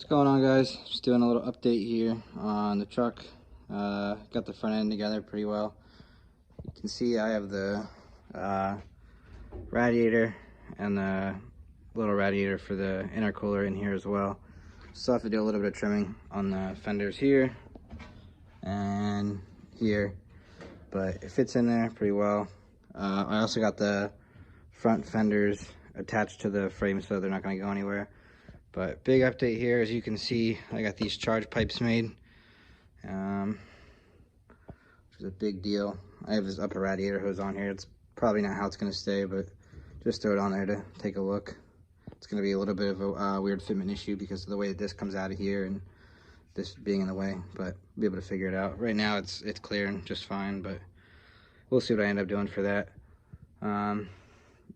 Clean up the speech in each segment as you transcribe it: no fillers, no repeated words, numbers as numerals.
What's going on, guys? Just doing a little update here on the truck. Got the front end together pretty well. You can see I have the radiator and the little radiator for the intercooler in here as well. Still have to do a little bit of trimming on the fenders here and here, but it fits in there pretty well. I also got the front fenders attached to the frame so they're not going to go anywhere. But big update here, as you can see, I got these charge pipes made, which is a big deal. I have this upper radiator hose on here. It's probably not how it's going to stay, but just throw it on there to take a look. It's going to be a little bit of a weird fitment issue because of the way that this comes out of here and this being in the way, but we'll be able to figure it out. Right now it's clear and just fine, but we'll see what I end up doing for that.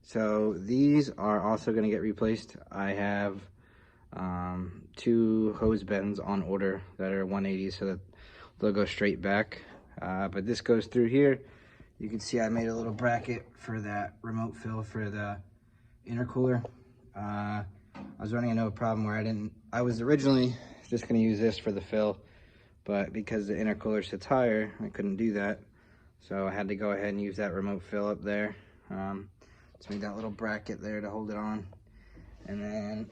So these are also going to get replaced. I have 2 hose bends on order that are 180, so that they'll go straight back, but this goes through here. You can see I made a little bracket for that remote fill for the intercooler. I was running into a problem where I was originally just going to use this for the fill, but because the intercooler sits higher, I couldn't do that, so I had to go ahead and use that remote fill up there. Just made that little bracket there to hold it on, and then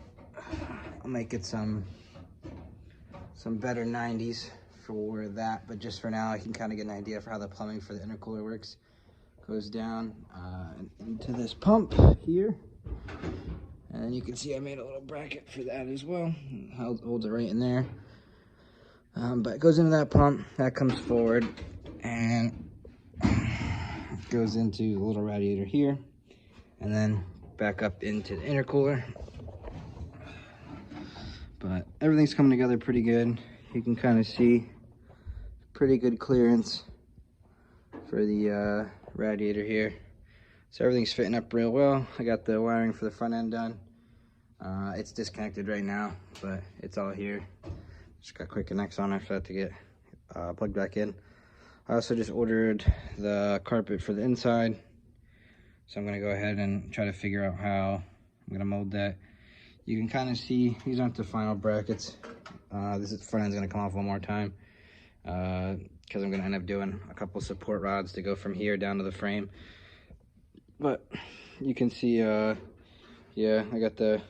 I'll make it some better 90s for that, but just for now I can kind of get an idea for how the plumbing for the intercooler works. Goes down into this pump here, and you can see I made a little bracket for that as well. Holds it right in there, but it goes into that pump, that comes forward and goes into the little radiator here, and then back up into the intercooler. But everything's coming together pretty good. You can kind of see pretty good clearance for the radiator here. So everything's fitting up real well. I got the wiring for the front end done. It's disconnected right now, but it's all here. Just got quick connects on it for that to get plugged back in. I also just ordered the carpet for the inside. So I'm gonna go ahead and try to figure out how I'm gonna mold that. You can kind of see these aren't the final brackets. This front end's gonna come off one more time because I'm gonna end up doing a couple support rods to go from here down to the frame. But you can see, yeah, I got the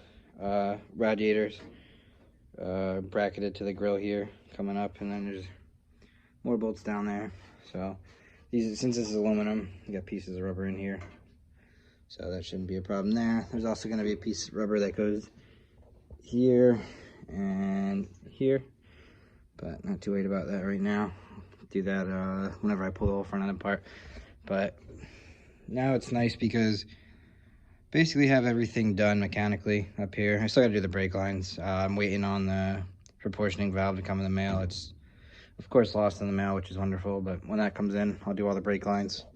radiators bracketed to the grill here coming up, and then there's more bolts down there. So these, since this is aluminum, you got pieces of rubber in here, so that shouldn't be a problem there. There's also going to be a piece of rubber that goes here and here, but not too worried about that right now. Do that whenever I pull the whole front end apart. But now it's nice because basically have everything done mechanically up here. I still got to do the brake lines. I'm waiting on the proportioning valve to come in the mail. It's of course lost in the mail, which is wonderful, but when that comes in, I'll do all the brake lines.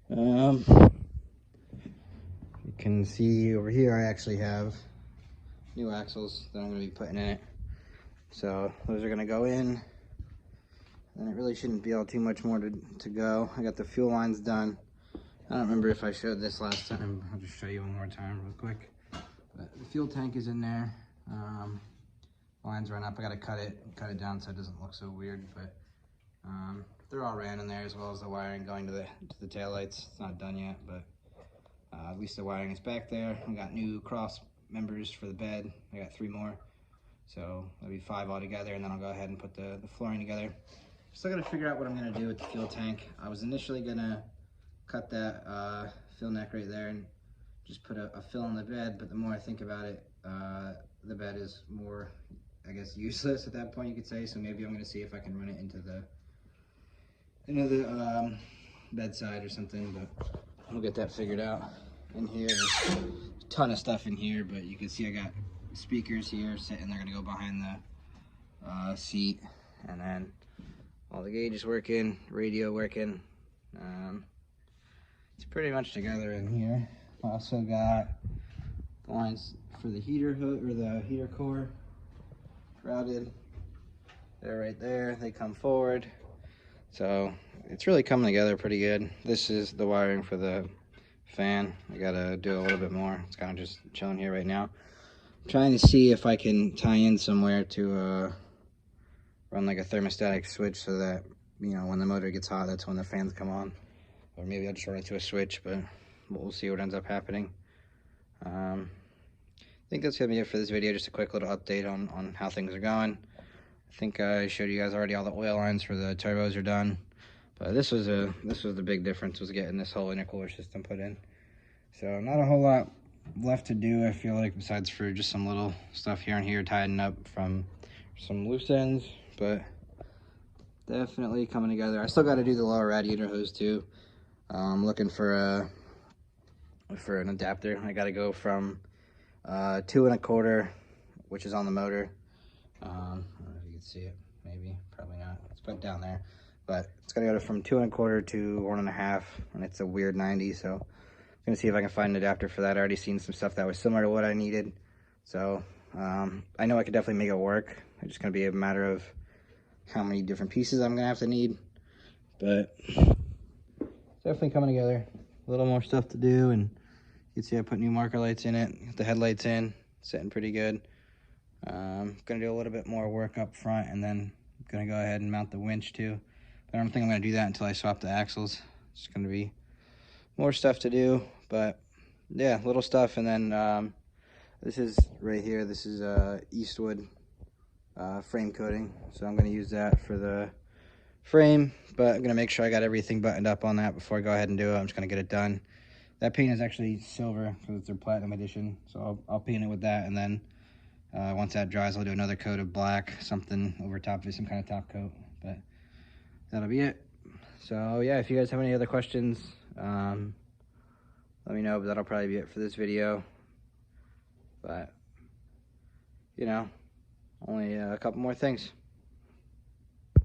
You can see over here I actually have new axles that I'm going to be putting in it. So those are going to go in, and it really shouldn't be all too much more to go. I got the fuel lines done. I don't remember if I showed this last time. I'll just show you one more time real quick. But the fuel tank is in there. Lines run up. I got to cut it down so it doesn't look so weird, but they're all ran in there, as well as the wiring going to the taillights. It's not done yet, but at least the wiring is back there. I got new cross members for the bed. I got 3 more, so that'll be 5 altogether, and then I'll go ahead and put the flooring together. Still got to figure out what I'm going to do with the fuel tank. I was initially going to cut that fill neck right there and just put a fill in the bed, but the more I think about it, the bed is more, I guess, useless at that point, you could say. So maybe I'm going to see if I can run it into the bedside or something, but we'll get that figured out. In here, there's a ton of stuff in here, but you can see I got speakers here sitting. They're going to go behind the seat, and then all the gauges working, radio working. It's pretty much together in here. Also got lines for the heater hood, or the heater core, routed. They're right there. They come forward. So it's really coming together pretty good. This is the wiring for the fan. I gotta do a little bit more. It's kind of just chilling here right now. trying to see if I can tie in somewhere to run like a thermostatic switch so that, you know, when the motor gets hot, that's when the fans come on. Or maybe I'll just run it to a switch, but we'll see what ends up happening. I think that's gonna be it for this video. Just a quick little update on how things are going. I think I showed you guys already all the oil lines for the turbos are done. But this was the big difference, was getting this whole intercooler system put in. So not a whole lot left to do, I feel like, besides for just some little stuff here and here, tidying up from some loose ends, but definitely coming together. I still got to do the lower radiator hose too. I'm looking for an adapter. I got to go from 2 1/4, which is on the motor. I don't know if you can see it, maybe, probably not. It's put down there, but it's got to go from 2 1/4 to 1 1/2, and it's a weird 90. So I'm gonna see if I can find an adapter for that. I already seen some stuff that was similar to what I needed, so I know I could definitely make it work. It's just gonna be a matter of how many different pieces I'm gonna have to need, but definitely coming together. A little more stuff to do, and you can see I put new marker lights in it, got the headlights in, sitting pretty good. Gonna do a little bit more work up front, and then gonna go ahead and mount the winch too. But I don't think I'm gonna do that until I swap the axles. It's gonna be more stuff to do, but yeah, little stuff. And then this is right here, this is Eastwood frame coating, so I'm going to use that for the frame, but I'm going to make sure I got everything buttoned up on that before I go ahead and do it. I'm just going to get it done. That paint is actually silver because it's their platinum edition, so I'll paint it with that, and then once that dries, I'll do another coat of black, something over top of it, some kind of top coat, but that'll be it. So yeah, if you guys have any other questions, let me know, but that'll probably be it for this video. But, you know, only a couple more things.